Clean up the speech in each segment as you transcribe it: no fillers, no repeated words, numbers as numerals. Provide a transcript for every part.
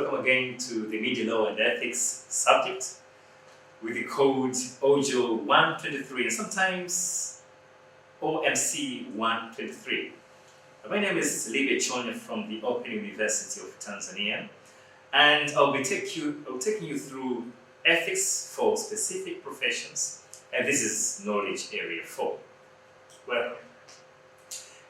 welcome again to the Media Law and Ethics subject with the code OJO 123 and sometimes OMC 123. My name is Libya Chonya from the Open University of Tanzania, and I'll be taking you through ethics for specific professions, and this is knowledge area 4. Welcome.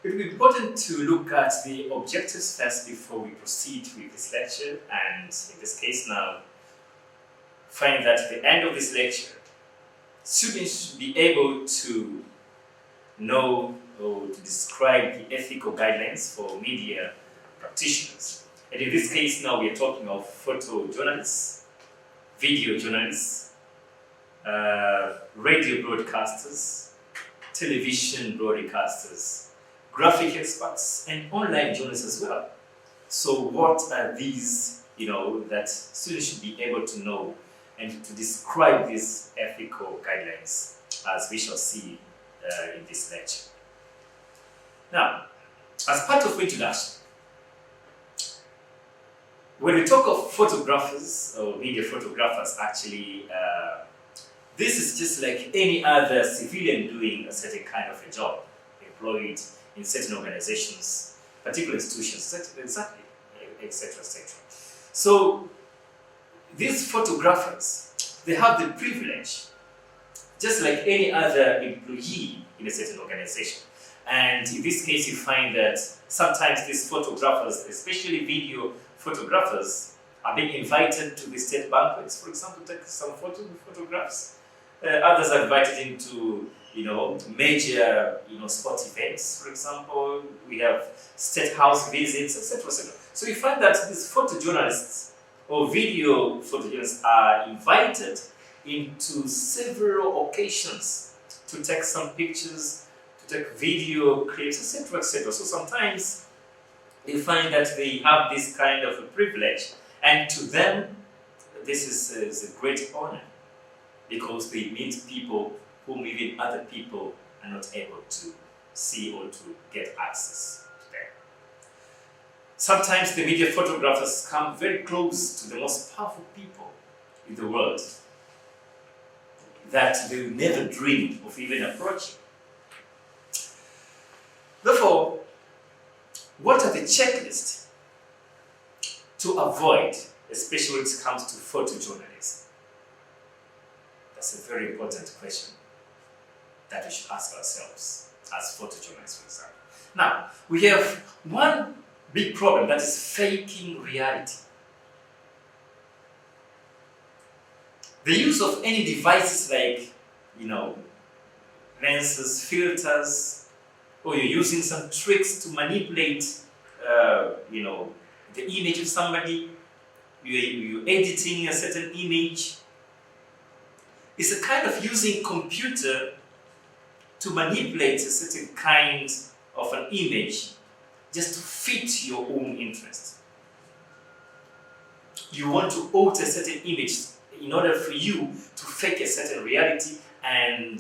It will be important to look at the objectives first before we proceed with this lecture, and in this case now, find that at the end of this lecture, students should be able to know or to describe the ethical guidelines for media practitioners. And in this case now we are talking of photojournalists, video journalists, radio broadcasters, television broadcasters, graphic experts, and online journalists as well. So what are these, that students should be able to know and to describe these ethical guidelines, as we shall see in this lecture. Now, as part of introduction, when we talk of photographers or media photographers, actually, this is just like any other civilian doing a certain kind of a job, employed in certain organizations, particular institutions, exactly, etc., etc. So these photographers, they have the privilege, just like any other employee in a certain organization. And in this case, you find that sometimes these photographers, especially video photographers, are being invited to the state banquets, for example, to take some photographs. Others are invited into major, sport events, for example. We have state house visits, etc., etc. So you find that these photojournalists or video photojournalists are invited into several occasions to take some pictures, to take video clips, etc., etc. So sometimes you find that they have this kind of a privilege, and to them, this is a great honor, because they meet people whom even other people are not able to see or to get access to them. Sometimes the media photographers come very close to the most powerful people in the world that they will never dream of even approaching. Therefore, what are the checklists to avoid, especially when it comes to photojournalism? That's a very important question that we should ask ourselves as photojournalists, for example. Now, we have one big problem, that is faking reality. The use of any devices like, lenses, filters, or you're using some tricks to manipulate, the image of somebody, you're editing a certain image. It's a kind of using computer to manipulate a certain kind of an image just to fit your own interest. You want to alter a certain image in order for you to fake a certain reality, and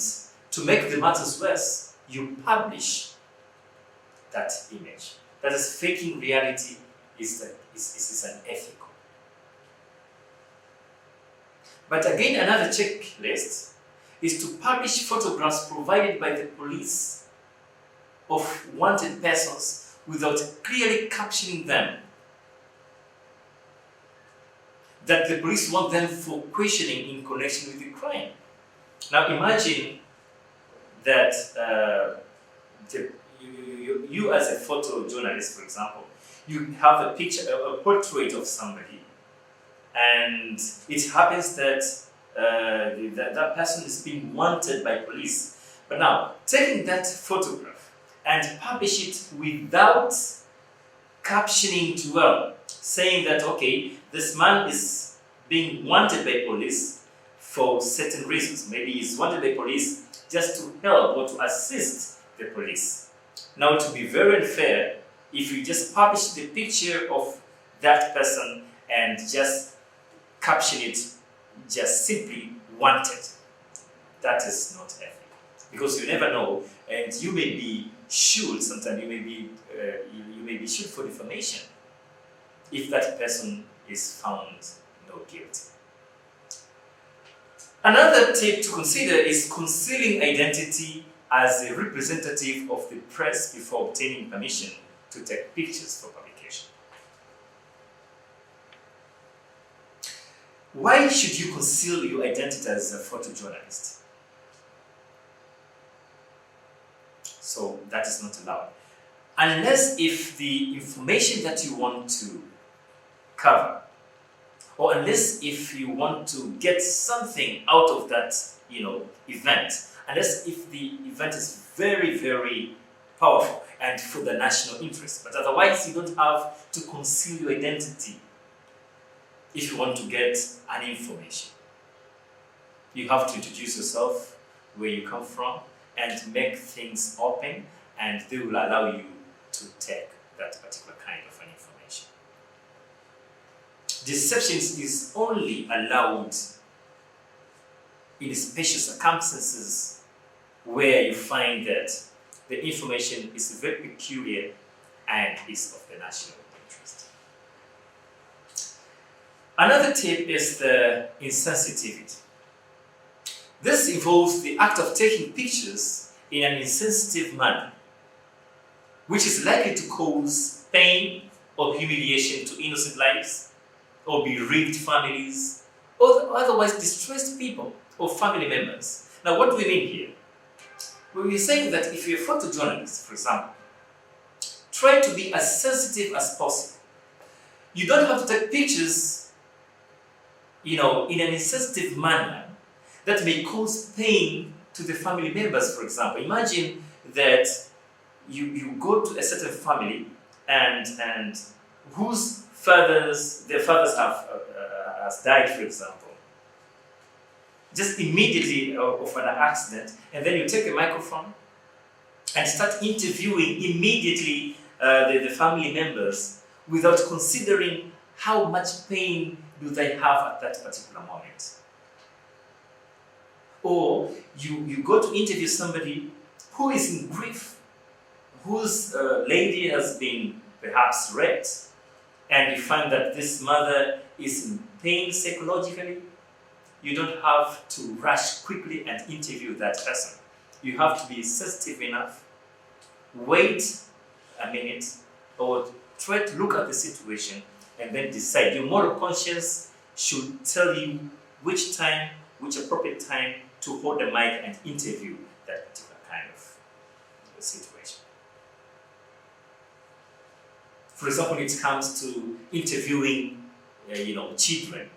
to make the matters worse, you publish that image. That is, faking reality is unethical. But again, another checklist is to publish photographs provided by the police of wanted persons without clearly captioning them, that the police want them for questioning in connection with the crime. Now imagine that you as a photojournalist, for example, you have a picture, a portrait of somebody, and it happens that that person is being wanted by police. But now, taking that photograph and publish it without captioning it well, saying that, okay, this man is being wanted by police for certain reasons. Maybe he's wanted by police just to help or to assist the police. Now, to be very unfair, if you just publish the picture of that person and just caption it just simply wanted, that is not ethical. Because you never know, and you may be sued, sometimes you may be sued for defamation if that person is found not guilty. Another tip to consider is concealing identity as a representative of the press before obtaining permission to take pictures for publication. Why should you conceal your identity as a photojournalist? So that is not allowed. Unless if the information that you want to cover, or unless if you want to get something out of that, event, unless if the event is very, very powerful and for the national interest. But otherwise, you don't have to conceal your identity if you want to get an information. You have to introduce yourself, where you come from, and make things open, and they will allow you to take that particular kind of an information. Deception is only allowed in special circumstances where you find that the information is very peculiar and is of the national interest. Another tip is the insensitivity. This involves the act of taking pictures in an insensitive manner, which is likely to cause pain or humiliation to innocent lives, or bereaved families, or otherwise distressed people or family members. Now, what do we mean here? Well, we're saying that if you're a photojournalist, for example, try to be as sensitive as possible. You don't have to take pictures, in an insensitive manner that may cause pain to the family members, for example. Imagine that you go to a certain family and their fathers has died, for example, just immediately of an accident, and then you take a microphone and start interviewing immediately the family members without considering how much pain do they have at that particular moment. Or you go to interview somebody who is in grief, whose lady has been perhaps raped, and you find that this mother is in pain psychologically. You don't have to rush quickly and interview that person. You have to be sensitive enough, wait a minute, or try to look at the situation and then decide. Your moral conscience should tell you which appropriate time to hold the mic and interview that particular kind of situation. For example, when it comes to interviewing, children.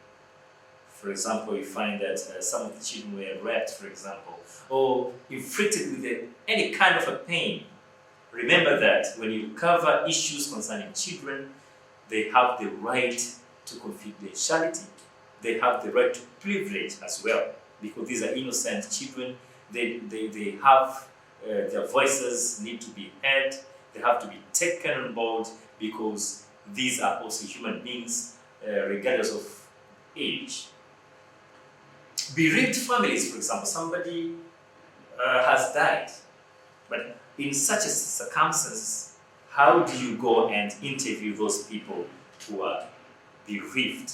For example, you find that some of the children were raped, for example, or inflicted with any kind of a pain. Remember that when you cover issues concerning children, they have the right to confidentiality. They have the right to privilege as well, because these are innocent children. They have their voices need to be heard. They have to be taken on board, because these are also human beings, regardless of age. Bereaved families, for example, somebody has died, but in such a circumstance, how do you go and interview those people who are bereaved?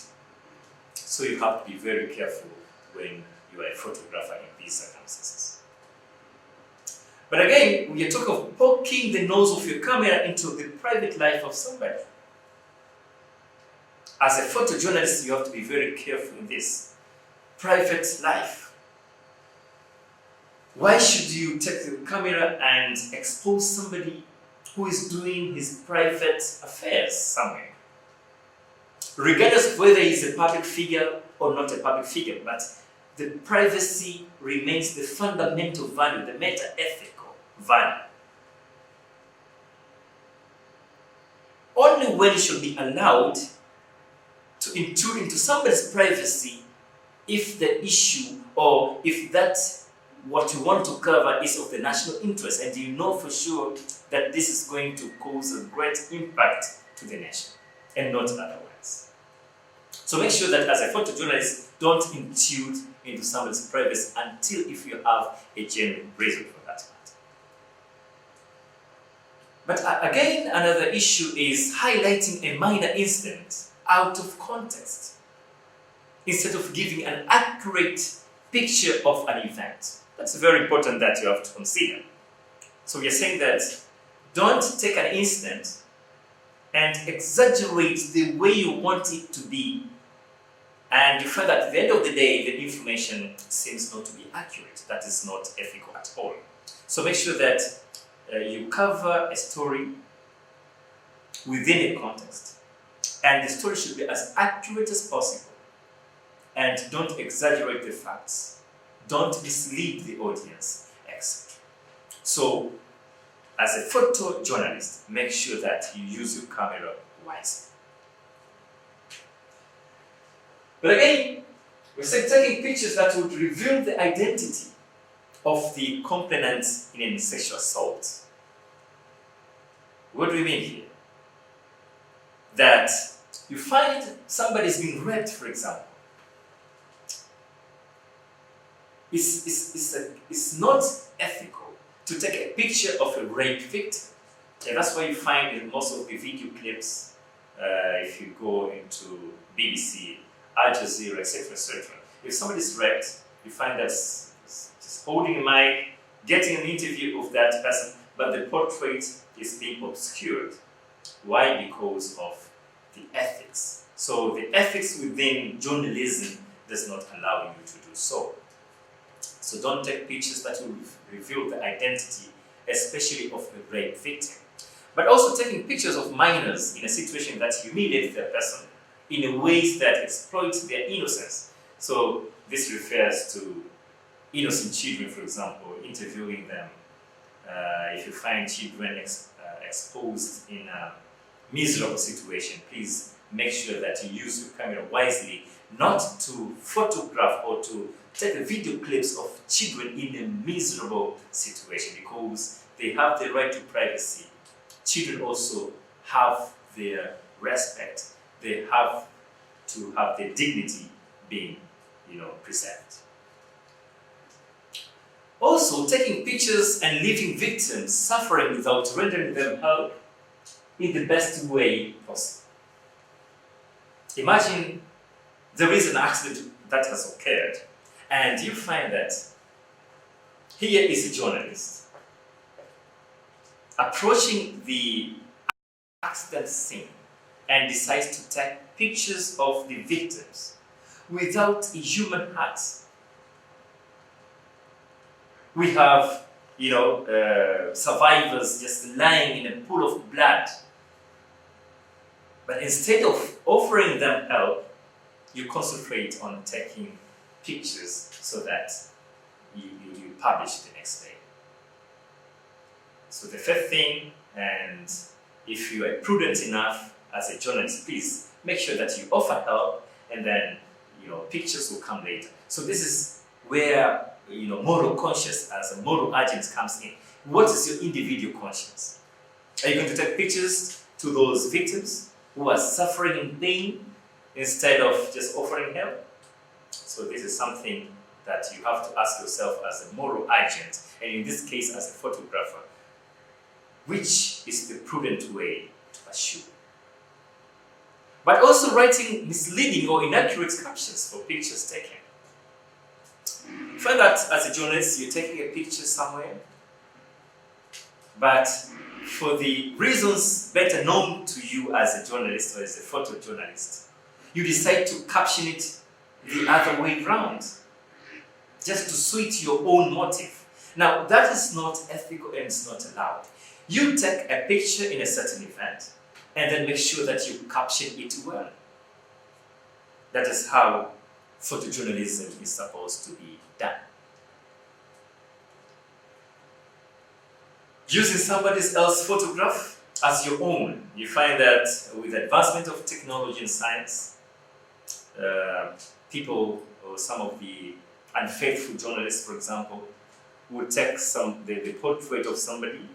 So you have to be very careful when you are a photographer in these circumstances. But again, we are talking of poking the nose of your camera into the private life of somebody. As a photojournalist, you have to be very careful in this. Private life. Why should you take the camera and expose somebody who is doing his private affairs somewhere? Regardless of whether he's a public figure or not a public figure, but the privacy remains the fundamental value, the meta-ethical value. Only when it should be allowed to intrude into somebody's privacy if the issue, or if that what you want to cover is of the national interest, and you know for sure that this is going to cause a great impact to the nation, and not otherwise. So make sure that as a photojournalist, don't intrude into somebody's privacy until if you have a genuine reason for that matter. But again, another issue is highlighting a minor incident out of context instead of giving an accurate picture of an event. That's very important that you have to consider. So we are saying that don't take an incident and exaggerate the way you want it to be, and you find that at the end of the day the information seems not to be accurate. That is not ethical at all. So make sure that you cover a story within a context, and the story should be as accurate as possible, and don't exaggerate the facts, don't mislead the audience, etc. So as a photojournalist, make sure that you use your camera wisely. But again, we said taking pictures that would reveal the identity of the complainant in a sexual assault. What do we mean here? That you find somebody's been raped, for example. It's not ethical to take a picture of a rape victim. And that's why you find in most of the video clips, if you go into BBC, Al Jazeera, etc., etc., if somebody's raped, you find that just holding a mic, getting an interview of that person, but the portrait is being obscured. Why? Because of the ethics. So the ethics within journalism does not allow you to do so. So don't take pictures that will reveal the identity, especially of a rape victim. But also taking pictures of minors in a situation that humiliates their person in ways that exploit their innocence. So this refers to innocent children, for example, interviewing them. If you find children exposed in a miserable situation, please make sure that you use your camera wisely, not to photograph or to take video clips of children in a miserable situation, because they have the right to privacy. Children also have their respect. They have to have their dignity being, preserved. Also, taking pictures and leaving victims suffering without rendering them help in the best way possible. Imagine there is an accident that has occurred, and you find that here is a journalist approaching the accident scene and decides to take pictures of the victims without a human heart. We have, survivors just lying in a pool of blood. But instead of offering them help, you concentrate on taking pictures so that you publish the next day. So the fifth thing, and if you are prudent enough as a journalist, please make sure that you offer help, and then pictures will come later. So this is where moral conscience as a moral agent comes in. What is your individual conscience? Are you going to take pictures to those victims who are suffering in pain instead of just offering help? So this is something that you have to ask yourself as a moral agent, and in this case as a photographer, which is the prudent way to pursue. But also writing misleading or inaccurate captions for pictures taken. Find that as a journalist, you're taking a picture somewhere, but for the reasons better known to you as a journalist or as a photojournalist, you decide to caption it the other way around, just to suit your own motive. Now, that is not ethical and it's not allowed. You take a picture in a certain event and then make sure that you caption it well. That is how photojournalism is supposed to be done. Using somebody else's photograph as your own. You find that with the advancement of technology and science, people, or some of the unfaithful journalists, for example, would take the portrait of somebody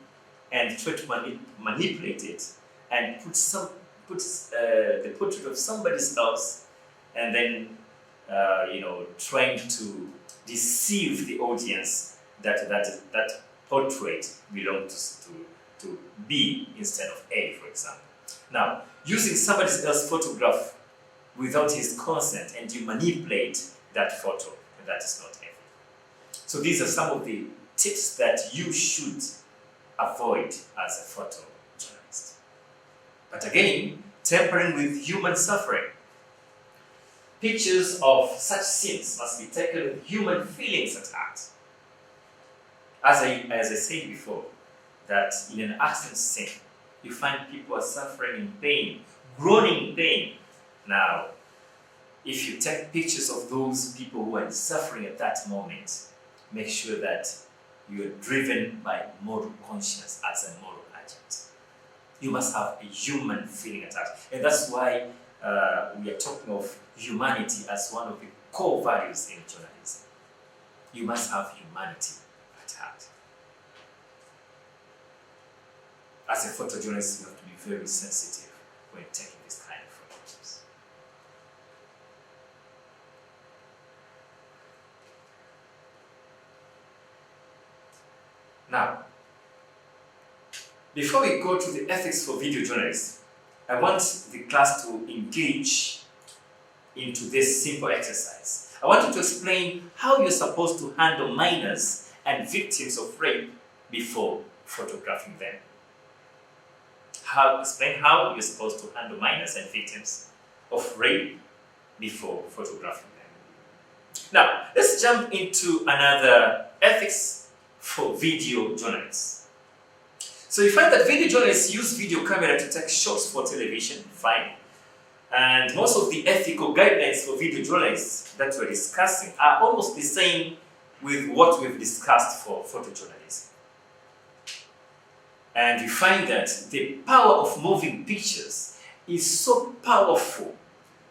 and try to manipulate it and put the portrait of somebody else, and then trying to deceive the audience that portrait belongs to B instead of A, for example. Now, using somebody else's photograph without his consent and you manipulate that photo, that is not ethical. So these are some of the tips that you should avoid as a photojournalist. But again, tampering with human suffering. Pictures of such scenes must be taken with human feelings at heart. As I said before, that in an accident scene, you find people are suffering in pain, groaning in pain. Now, if you take pictures of those people who are suffering at that moment, make sure that you are driven by moral conscience as a moral agent. You must have a human feeling at heart. And that's why we are talking of humanity as one of the core values in journalism. You must have humanity at heart. As a photojournalist, you have to be very sensitive when taking this kind of photographs. Now, before we go to the ethics for video journalists, I want the class to engage into this simple exercise. I want you to explain how you're supposed to handle minors and victims of rape before photographing them. Explain how you're supposed to handle minors and victims of rape before photographing them. Now, let's jump into another ethics for video journalists. So you find that video journalists use video camera to take shots for television, fine. And most of the ethical guidelines for video journalists that we're discussing are almost the same with what we've discussed for photojournalism. And you find that the power of moving pictures is so powerful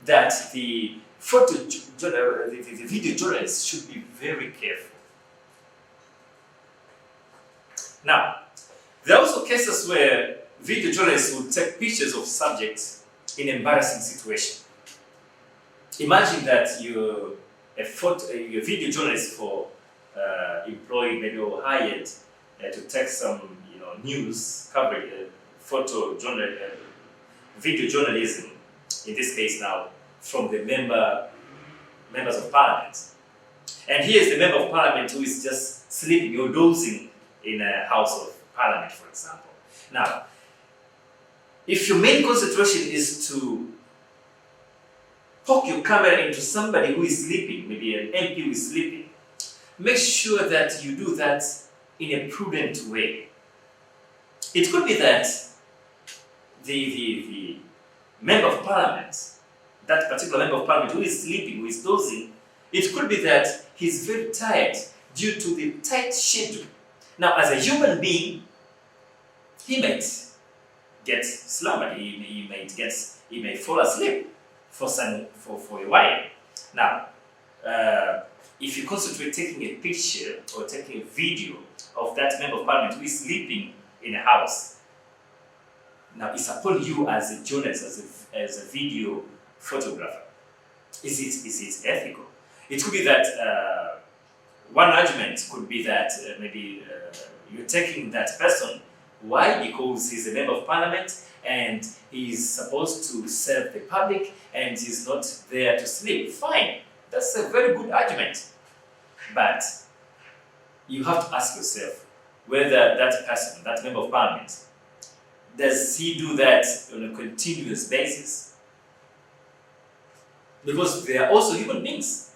that the video journalists should be very careful. Now, there are also cases where video journalists will take pictures of subjects in embarrassing situations. Imagine that you're a video journalist for employed, maybe or hired to take some news coverage, video journalism, in this case now, from the members of parliament. And here's the member of parliament who is just sleeping or dozing in a house of parliament, for example. Now, if your main concentration is to poke your camera into somebody who is sleeping, maybe an MP who is sleeping, make sure that you do that in a prudent way. It could be that the member of parliament, that particular member of parliament who is sleeping, who is dozing, it could be that he's very tired due to the tight schedule. Now, as a human being, he might get slumbered, he may fall asleep for a while. Now, if you concentrate taking a picture or taking a video of that member of parliament who is sleeping in a house, now it's upon you as a journalist, as a video photographer. Is it ethical? It could be that one argument could be that maybe you're taking that person. Why? Because he's a member of parliament and he's supposed to serve the public and he's not there to sleep. Fine, that's a very good argument. But you have to ask yourself whether that person, that member of parliament, does he do that on a continuous basis? Because they are also human beings.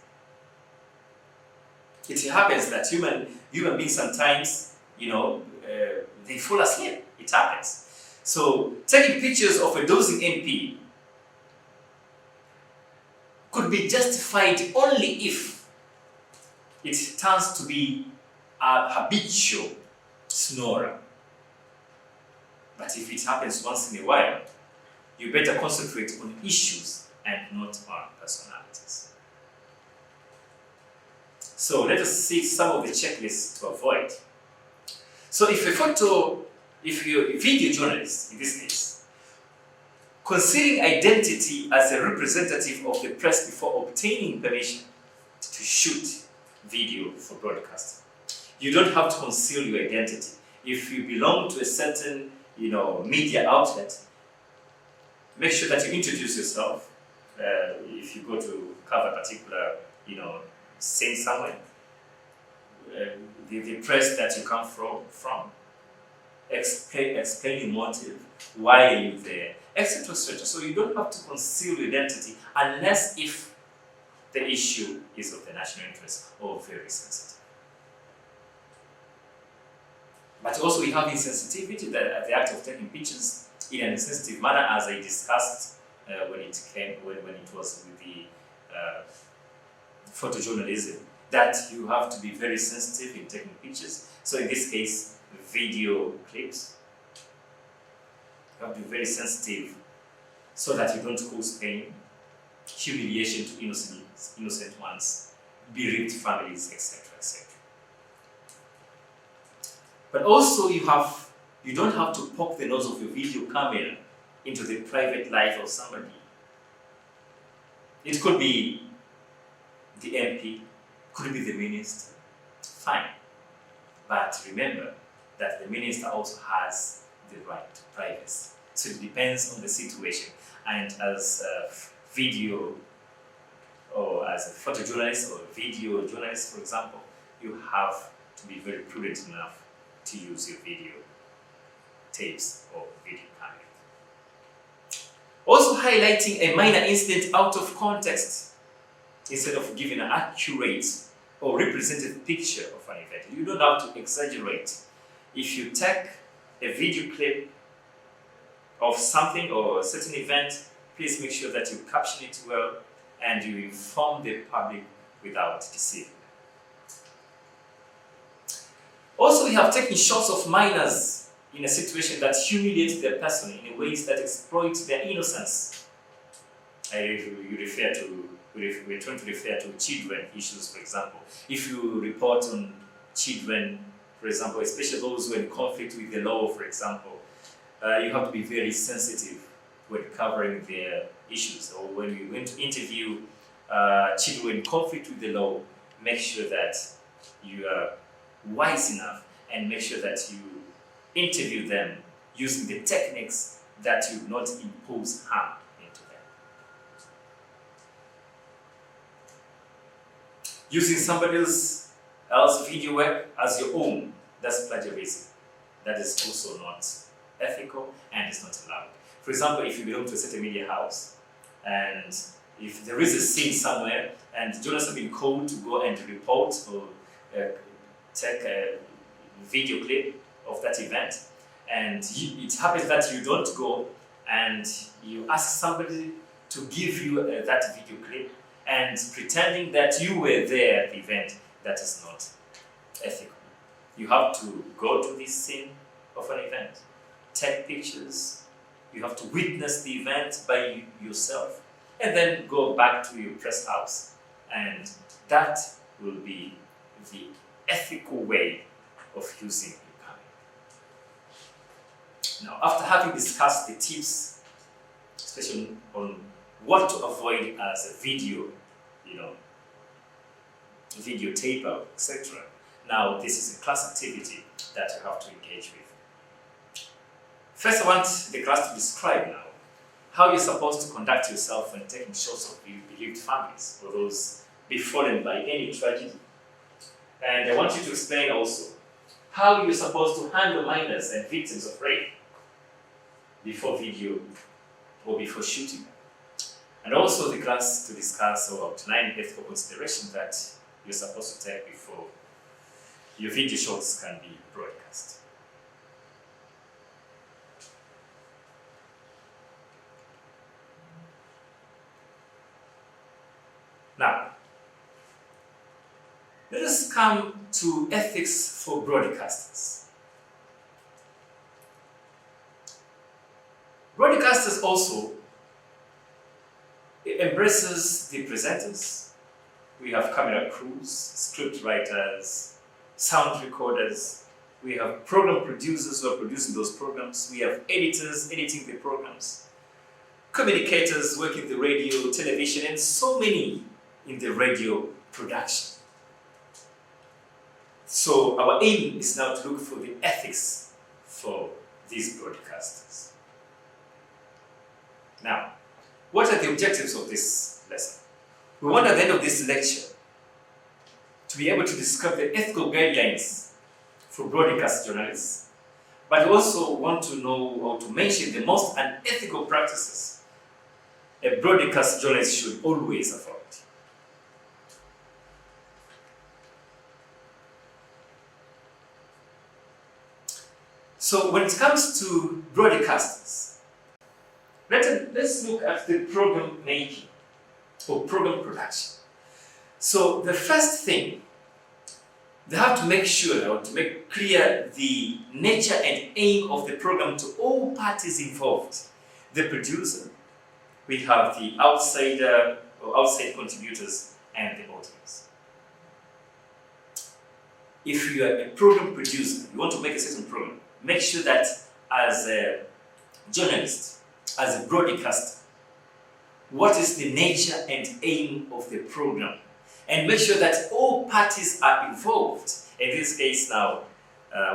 It happens that human beings sometimes, they fall asleep. It happens. So taking pictures of a dozing MP could be justified only if it turns to be a habitual snorer. But if it happens once in a while, you better concentrate on issues and not on personalities. So let us see some of the checklists to avoid. So if you're a video journalist, in this case, considering identity as a representative of the press before obtaining permission to shoot video for broadcasting. You don't have to conceal your identity. If you belong to a certain, media outlet, make sure that you introduce yourself. if you go to cover a particular, scene somewhere, the press that you come from explain the motive, why are you there, etc., etc. So you don't have to conceal your identity unless if the issue is of the national interest or very sensitive. But also we have insensitivity, that the act of taking pictures in an insensitive manner, as I discussed when it was with the photojournalism, that you have to be very sensitive in taking pictures. So in this case, video clips, you have to be very sensitive so that you don't cause pain, humiliation to innocent ones, bereaved families, etc., etc. But also you don't have to poke the nose of your video camera into the private life of somebody. It could be the MP, could be the minister, fine. But remember that the minister also has the right to privacy. So it depends on the situation. And as a video, or as a photojournalist or a video journalist, for example, you have to be very prudent enough to use your video tapes or video camera. Also highlighting a minor incident out of context instead of giving an accurate or representative picture of an event. You don't have to exaggerate. If you take a video clip of something or a certain event, please make sure that you caption it well and you inform the public without deceiving. Also, we have taken shots of minors in a situation that humiliates their person in ways that exploit their innocence. We're trying to refer to children issues, for example. If you report on children, for example, especially those who are in conflict with the law, for example, you have to be very sensitive when covering their issues. Or when you went to interview children in conflict with the law, make sure that you are wise enough and make sure that you interview them using the techniques that you not impose harm into them. Using somebody else's video work as your own, that's plagiarism. That is also not ethical and is not allowed. For example, if you belong to a certain media house and if there is a scene somewhere and journalists have been called to go and report or take a video clip of that event, and it happens that you don't go and you ask somebody to give you that video clip and pretending that you were there at the event, that is not ethical. You have to go to this scene of an event, take pictures, you have to witness the event by yourself, and then go back to your press house. And that will be the ethical way of using your camera. Now, after having discussed the tips, especially on what to avoid as a video, video taper, etc. Now, this is a class activity that you have to engage with. First, I want the class to describe now how you're supposed to conduct yourself when taking shots of bereaved families or those befallen by any tragedy. And I want you to explain also how you're supposed to handle minors and victims of rape before video or before shooting. And also the class to discuss or outline ethical considerations that you're supposed to take before your video shots can be broadcast. Now, let us come to ethics for broadcasters. Broadcasters also embraces the presenters. We have camera crews, script writers, sound recorders. We have program producers who are producing those programs. We have editors editing the programs, communicators working the radio, television, and so many in the radio production. So our aim is now to look for the ethics for these broadcasters. Now, what are the objectives of this lesson? We want at the end of this lecture to be able to describe the ethical guidelines for broadcast journalists, but we also want to know or to mention the most unethical practices a broadcast journalist should always avoid. So when it comes to broadcasters, let's look at the program making or program production. So the first thing, they have to make sure or to make clear the nature and aim of the program to all parties involved. The producer, we have the outsider or outside contributors, and the audience. If you are a program producer, you want to make a certain program, make sure that as a journalist, as a broadcaster, what is the nature and aim of the program? And make sure that all parties are involved. In this case now,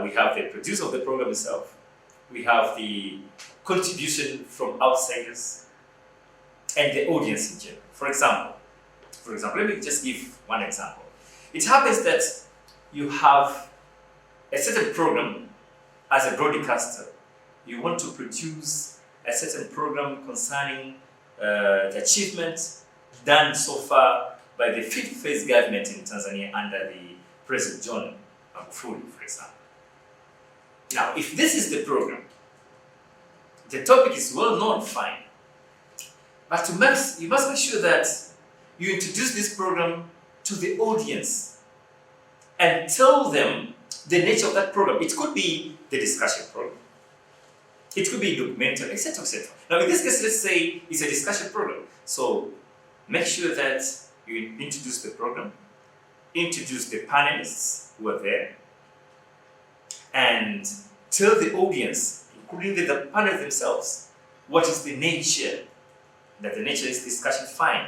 we have the producer of the program itself, we have the contribution from outsiders, and the audience in general. For example, let me just give one example. It happens that you have a certain program as a broadcaster. You want to produce a certain program concerning the achievements done so far by the fifth phase government in Tanzania under the President John Magufuli, for example. Now, if this is the program, the topic is well known, fine. But you must make sure that you introduce this program to the audience and tell them the nature of that program. It could be the discussion program. It could be documentary, etc., etc. Now, in this case, let's say it's a discussion program. So, make sure that you introduce the program, introduce the panelists who are there, and tell the audience, including the panelists themselves, what is the nature. That the nature is discussion, fine.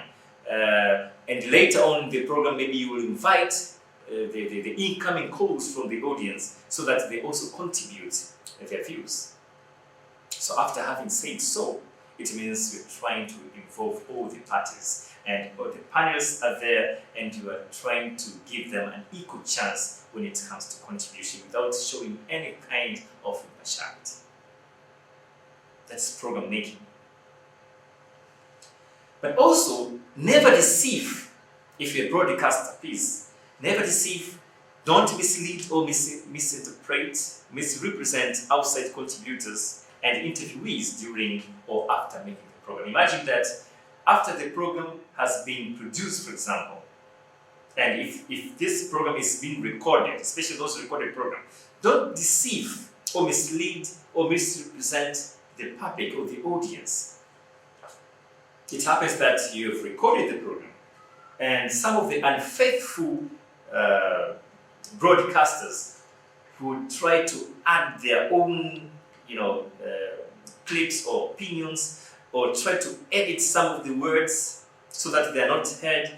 And later on in the program, maybe you will invite the incoming calls from the audience so that they also contribute their views. So after having said so, it means you're trying to involve all the parties and all the panelists are there, and you are trying to give them an equal chance when it comes to contribution without showing any kind of partiality. That's program making. But also, never deceive. If you're a broadcaster, please, never deceive, don't mislead or misinterpret, misrepresent outside contributors and interviewees during or after making the program. Imagine that after the program has been produced, for example, and if this program is being recorded, especially those recorded programs, don't deceive or mislead or misrepresent the public or the audience. It happens that you have recorded the program, and some of the unfaithful broadcasters who try to add their own, clips or opinions, or try to edit some of the words so that they are not heard,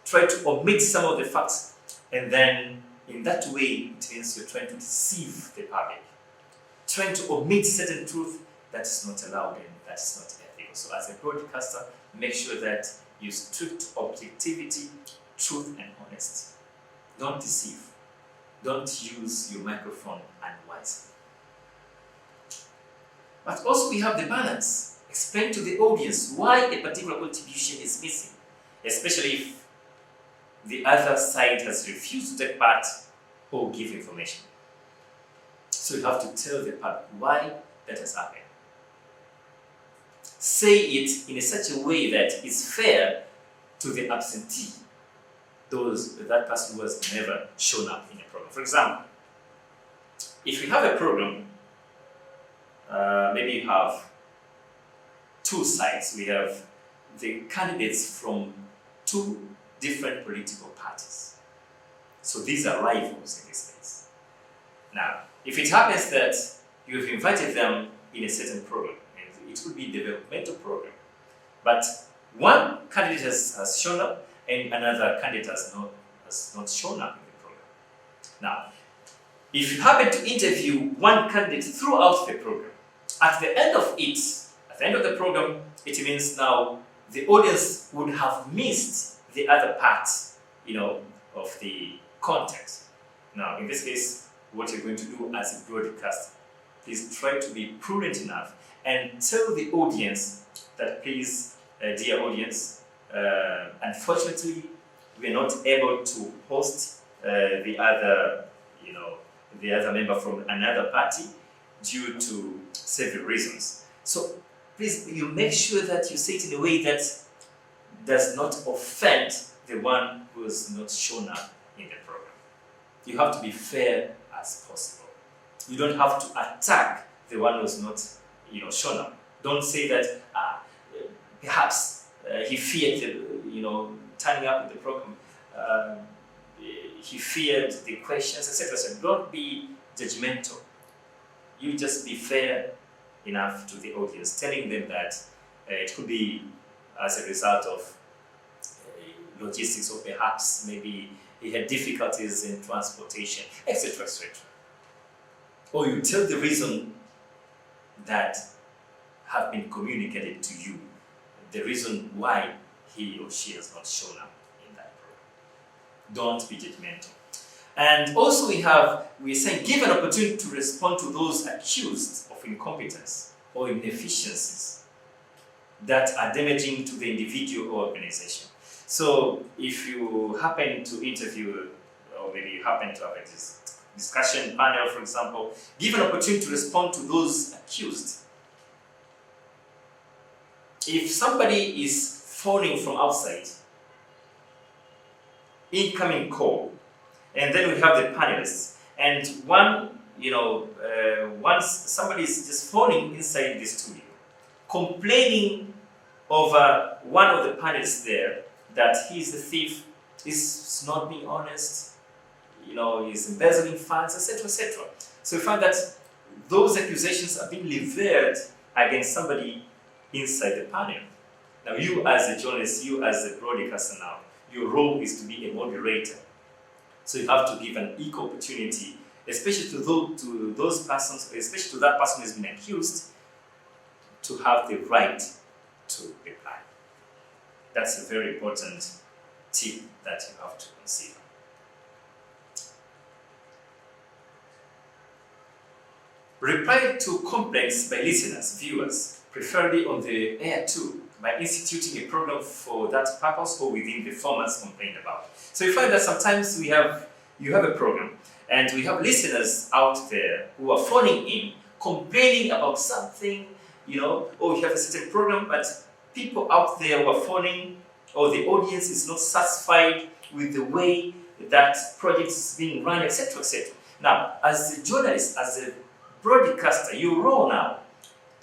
try to omit some of the facts, and then in that way it means you're trying to deceive the public, trying to omit certain truth that is not allowed and that is not ethical. So as a broadcaster, make sure that you strict objectivity, truth and honesty. Don't deceive. Don't use your microphone unwisely. But also we have the balance. Explain to the audience why a particular contribution is missing, especially if the other side has refused to take part or give information. So you have to tell the public why that has happened. Say it in such a way that is fair to the absentee, that person who has never shown up in a program. For example, if you have a program, maybe you have two sides. We have the candidates from two different political parties. So these are rivals in this case. Now, if it happens that you have invited them in a certain program, and it could be a developmental program, but one candidate has shown up and another candidate has not shown up in the program. Now, if you happen to interview one candidate throughout the program, at the end of the program, it means now the audience would have missed the other part, of the context. Now, in this case, what you're going to do as a broadcaster is try to be prudent enough and tell the audience that, please, dear audience, unfortunately, we are not able to host the other member from another party due to several reasons. So please, you make sure that you say it in a way that does not offend the one who has not shown up in the program. You have to be fair as possible. You don't have to attack the one who has not, shown up. Don't say that perhaps he feared, turning up in the program. He feared the questions, etc. So don't be judgmental. You just be fair enough to the audience, telling them that it could be as a result of logistics, or perhaps maybe he had difficulties in transportation, etc., etc. Or you tell the reason that have been communicated to you, the reason why he or she has not shown up in that program. Don't be judgmental. And also we're saying give an opportunity to respond to those accused of incompetence or inefficiencies that are damaging to the individual or organization. So if you happen to interview, or maybe you happen to have a discussion panel, for example, give an opportunity to respond to those accused. If somebody is phoning from outside, incoming call, and then we have the panelists, and once somebody is just phoning inside the studio, complaining over one of the panelists there that he's the thief, he's not being honest, he's embezzling funds, etc., etc. So we find that those accusations are being leveled against somebody inside the panel. Now, you as a journalist, you as a broadcaster now, your role is to be a moderator. So you have to give an equal opportunity, especially to those persons, especially to that person who has been accused, to have the right to reply. That's a very important tip that you have to consider. Reply to complaints by listeners, viewers, preferably on the air too, by instituting a program for that purpose or within the formats complained about. So you find that sometimes you have a program and we have listeners out there who are phoning in, complaining about something, or you have a certain program, but people out there who are phoning, or the audience is not satisfied with the way that project is being run, etc., etc. Now, as a journalist, as a broadcaster, your role now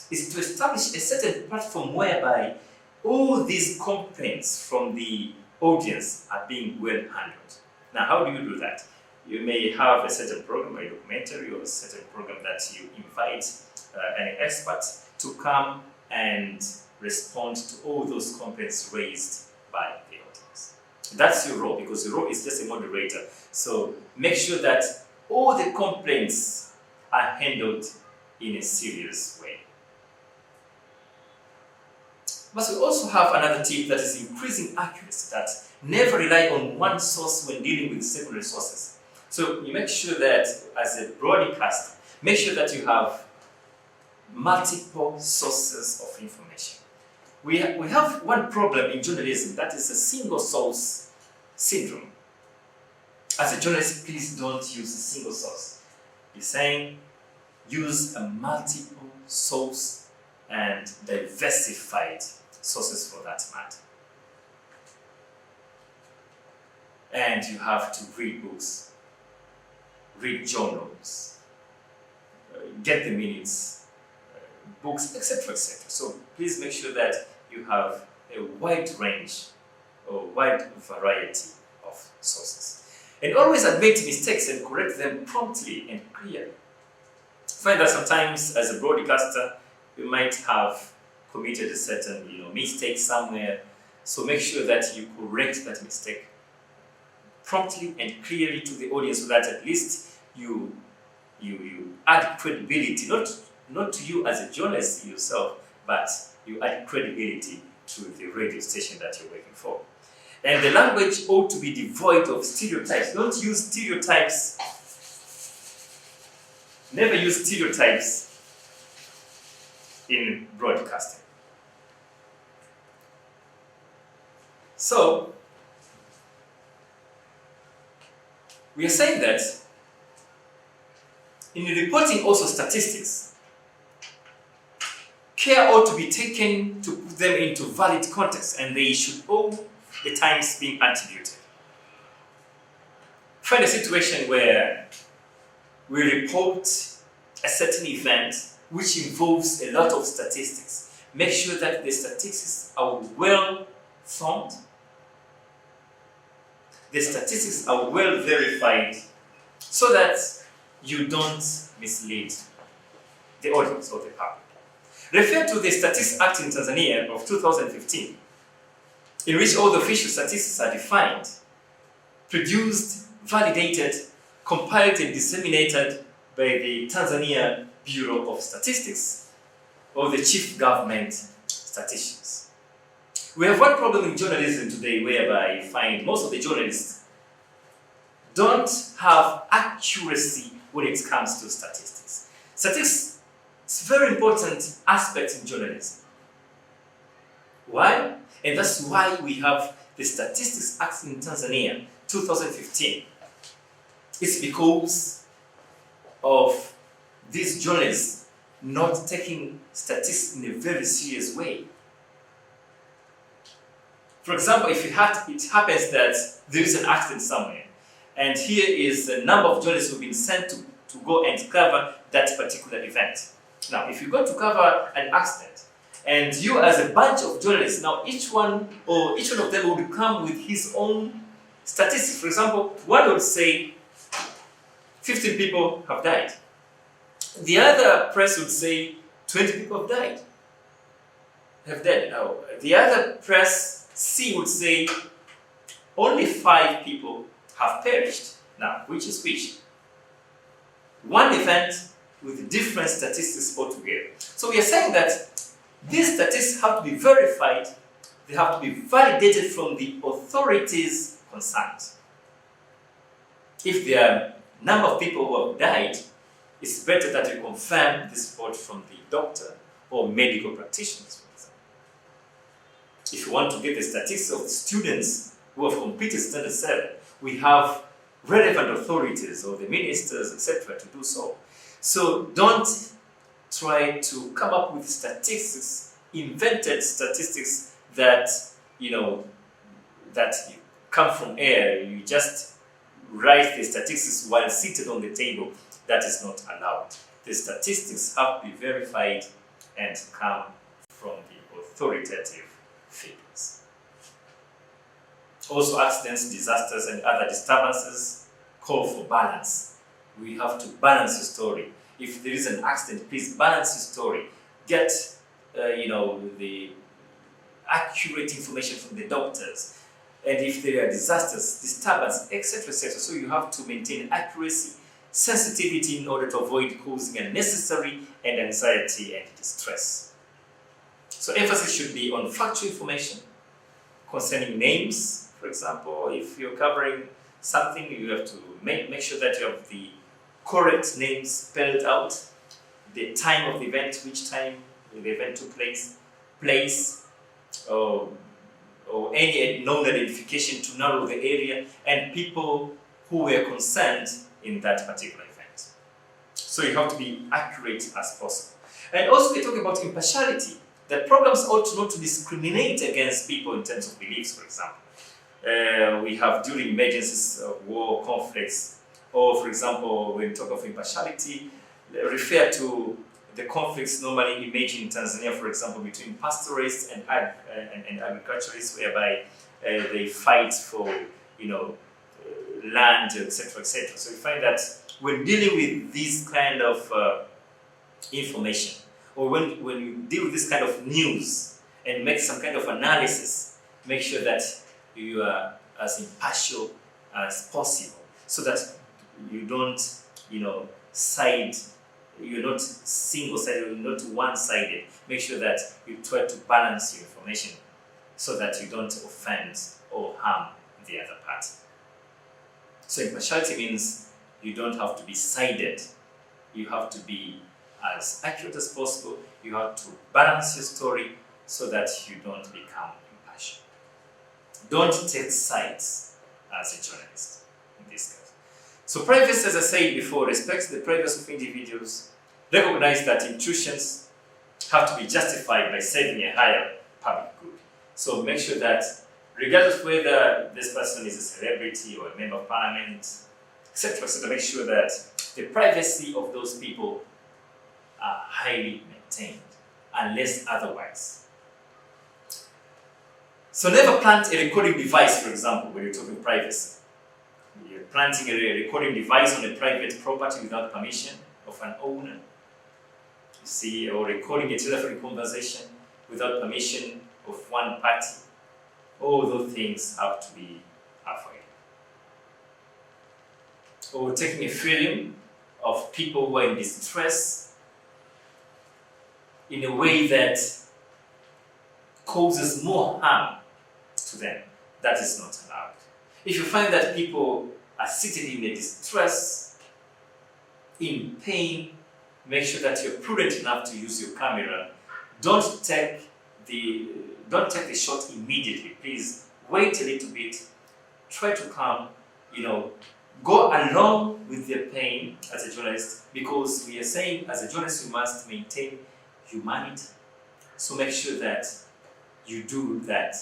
is to establish a certain platform whereby all these complaints from the audience are being well handled. Now, how do you do that? You may have a certain program, a documentary, or a certain program that you invite an expert to come and respond to all those complaints raised by the audience. That's your role, because your role is just a moderator. So make sure that all the complaints are handled in a serious way. But we also have another tip that is increasing accuracy, that never rely on one source when dealing with secondary sources. So you make sure that as a broadcaster, make sure that you have multiple sources of information. We have one problem in journalism, that is a single source syndrome. As a journalist, please don't use a single source. You're saying use a multiple source and diversified sources for that matter. And you have to read books, read journals, get the minutes, books, etc., etc. So please make sure that you have a wide range or wide variety of sources. And always admit mistakes and correct them promptly and clearly. Find that sometimes as a broadcaster, you might have committed a certain mistake somewhere. So make sure that you correct that mistake promptly and clearly to the audience, so that at least you add credibility, not to you as a journalist yourself, but you add credibility to the radio station that you're working for. And the language ought to be devoid of stereotypes. Don't use stereotypes. Never use stereotypes in broadcasting. So, we are saying that in reporting also statistics, care ought to be taken to put them into valid context, and they should all the times being attributed. Find a situation where we report a certain event which involves a lot of statistics. Make sure that the statistics are well formed, the statistics are well verified, so that you don't mislead the audience or the public. Refer to the Statistics Act in Tanzania of 2015, in which all the official statistics are defined, produced, validated, compiled and disseminated by the Tanzania Bureau of Statistics, or the chief government statisticians. We have one problem in journalism today whereby you find most of the journalists don't have accuracy when it comes to statistics. Statistics is a very important aspect in journalism. Why? And that's why we have the Statistics Act in Tanzania, 2015. It's because of these journalists not taking statistics in a very serious way. For example, if it happens that there is an accident somewhere, and here is the number of journalists who have been sent to go and cover that particular event. Now, if you go to cover an accident, and you as a bunch of journalists, now each one of them would come with his own statistics. For example, one would say 15 people have died. The other press would say 20 people have died. Now, the other press, C, would say only 5 people have perished. Now, which is which? One event with different statistics altogether. So we are saying that these statistics have to be verified, they have to be validated from the authorities concerned. If there are a number of people who have died, it's better that you confirm this report from the doctor or medical practitioners, for example. If you want to get the statistics of the students who have completed Standard 7, we have relevant authorities or the ministers, etc., to do so. So don't try to come up with statistics, invented statistics that that come from air. You just write the statistics while seated on the table. That is not allowed. The statistics have to be verified and come from the authoritative figures. Also, accidents, disasters, and other disturbances call for balance. We have to balance the story. If there is an accident, please balance the story. Get, the accurate information from the doctors. And if there are disasters, disturbances, etc., etc., so you have to maintain accuracy, sensitivity in order to avoid causing unnecessary and anxiety and distress. So emphasis should be on factual information concerning names. For example, if you're covering something, you have to make sure that you have the correct names spelled out, the time of the event, which time the event took place, or any known identification to narrow the area, and people who were concerned in that particular event. So you have to be accurate as possible. And also we talk about impartiality, that programs ought not to discriminate against people in terms of beliefs, for example. We have during emergencies, war, conflicts, or for example, when we talk of impartiality, refer to the conflicts normally emerging in Tanzania, for example, between pastoralists and agriculturists, whereby they fight for, land, etc., etc. So we find that when dealing with this kind of information, or when you deal with this kind of news and make some kind of analysis, make sure that you are as impartial as possible, so that you don't, side. You're not single-sided, you're not one-sided. Make sure that you try to balance your information so that you don't offend or harm the other party. So impartiality means you don't have to be sided. You have to be as accurate as possible. You have to balance your story so that you don't become impartial. Don't take sides as a journalist in this case. So privacy, as I said before, respects the privacy of individuals, recognize that intrusions have to be justified by serving a higher public good. So make sure that regardless of whether this person is a celebrity or a member of parliament, etc., so to make sure that the privacy of those people are highly maintained, unless otherwise. So never plant a recording device, for example, when you're talking privacy. You're planting a recording device on a private property without permission of an owner. You see, or recording a telephone conversation without permission of one party. All those things have to be avoided. Or taking a film of people who are in distress in a way that causes more harm to them. That is not allowed. If you find that people are seated in a distress, in pain, make sure that you're prudent enough to use your camera. Don't take the shot immediately. Please wait a little bit. Try to calm, go along with their pain as a journalist, because we are saying as a journalist you must maintain humanity. So make sure that you do that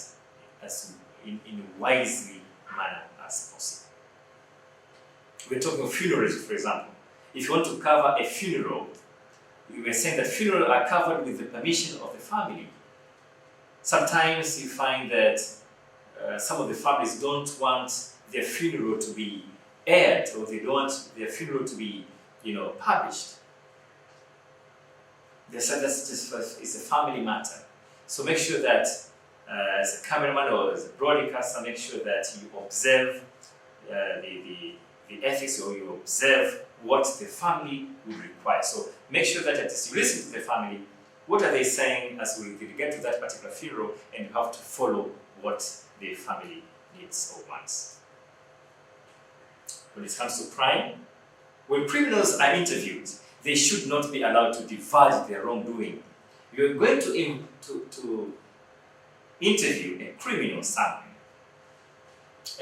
as in a wisely manner as possible. We're talking of funerals, for example. If you want to cover a funeral, we were saying that funerals are covered with the permission of the family. Sometimes you find that some of the families don't want their funeral to be aired, or they don't want their funeral to be, published. They said that's just it's a family matter. So make sure that as a cameraman or as a broadcaster, make sure that you observe the ethics, or you observe what the family would require. So make sure that you listen to the family. What are they saying as we get to that particular funeral, and you have to follow what the family needs or wants. When it comes to crime, when criminals are interviewed, they should not be allowed to divulge their wrongdoing. You're going to interview a criminal somewhere,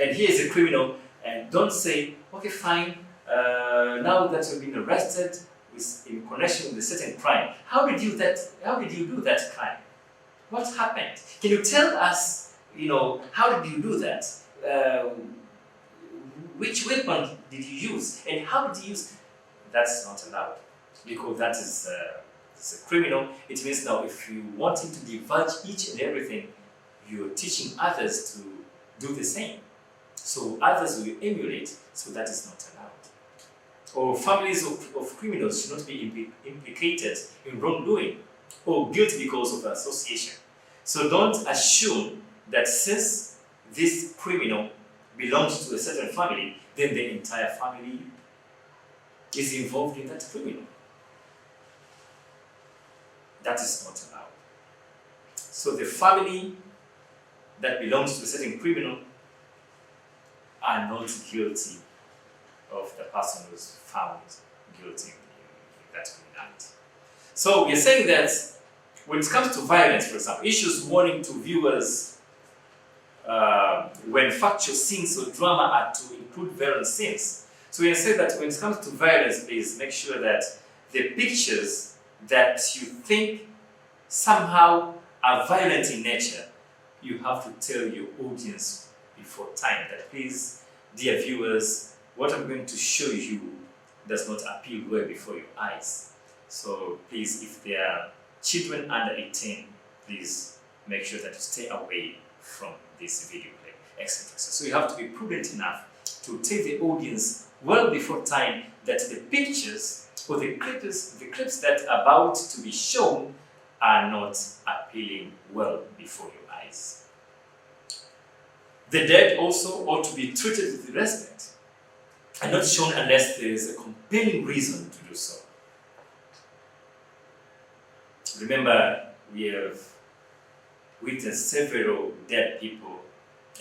and he is a criminal, and don't say, okay, fine, now that you've been arrested in connection with a certain crime, how did you do that crime? What happened? Can you tell us, how did you do that? Which weapon did you use? And how did you use? That's not allowed, because that is a criminal. It means now if you want him to divulge each and everything, you're teaching others to do the same. So others will emulate, so that is not allowed. Or families of criminals should not be implicated in wrongdoing or guilt because of association. So don't assume that since this criminal belongs to a certain family, then the entire family is involved in that criminal. That is not allowed. So the family that belongs to a certain criminal are not guilty of the person who's found guilty in that criminality. So we are saying that when it comes to violence, for example, issues warning to viewers when factual scenes or drama are to include violent scenes. So we are saying that when it comes to violence, please make sure that the pictures that you think somehow are violent in nature, you have to tell your audience before time that, please, dear viewers, what I'm going to show you does not appeal well before your eyes. So please, if there are children under 18, please make sure that you stay away from this video play, etc. So you have to be prudent enough to tell the audience well before time that the pictures or the clips that are about to be shown are not appealing well before your eyes. The dead also ought to be treated with respect and not shown unless there is a compelling reason to do so. Remember, we have witness several dead people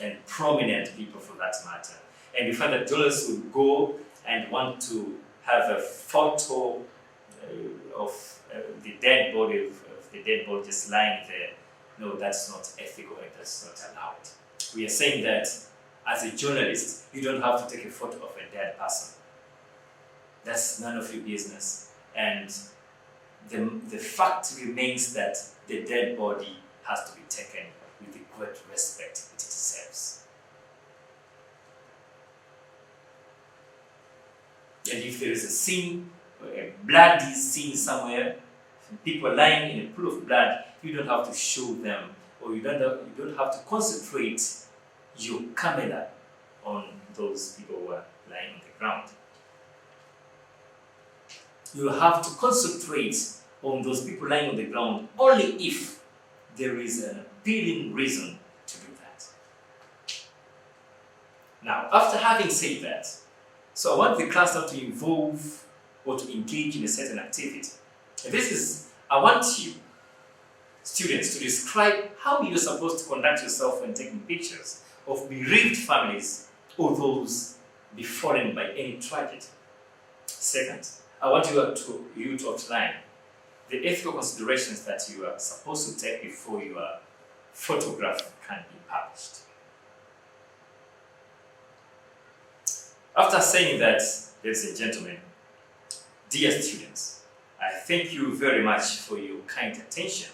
and prominent people for that matter. And you find that journalists would go and want to have a photo of the dead body just lying there. No, that's not ethical and that's not allowed. We are saying that as a journalist, you don't have to take a photo of a dead person. That's none of your business. And the fact remains that the dead body has to be taken with the great respect it deserves. And if there is a scene, a bloody scene somewhere, people lying in a pool of blood, you don't have to show them, or you don't have to concentrate your camera on those people who are lying on the ground. You have to concentrate on those people lying on the ground only if there is an appealing reason to do that. Now, after having said that, so I want the class now to involve or to engage in a certain activity. And I want you, students, to describe how you're supposed to conduct yourself when taking pictures of bereaved families or those befallen by any tragedy. Second, I want you to outline the ethical considerations that you are supposed to take before your photograph can be published. After saying that, ladies and gentlemen, dear students, I thank you very much for your kind attention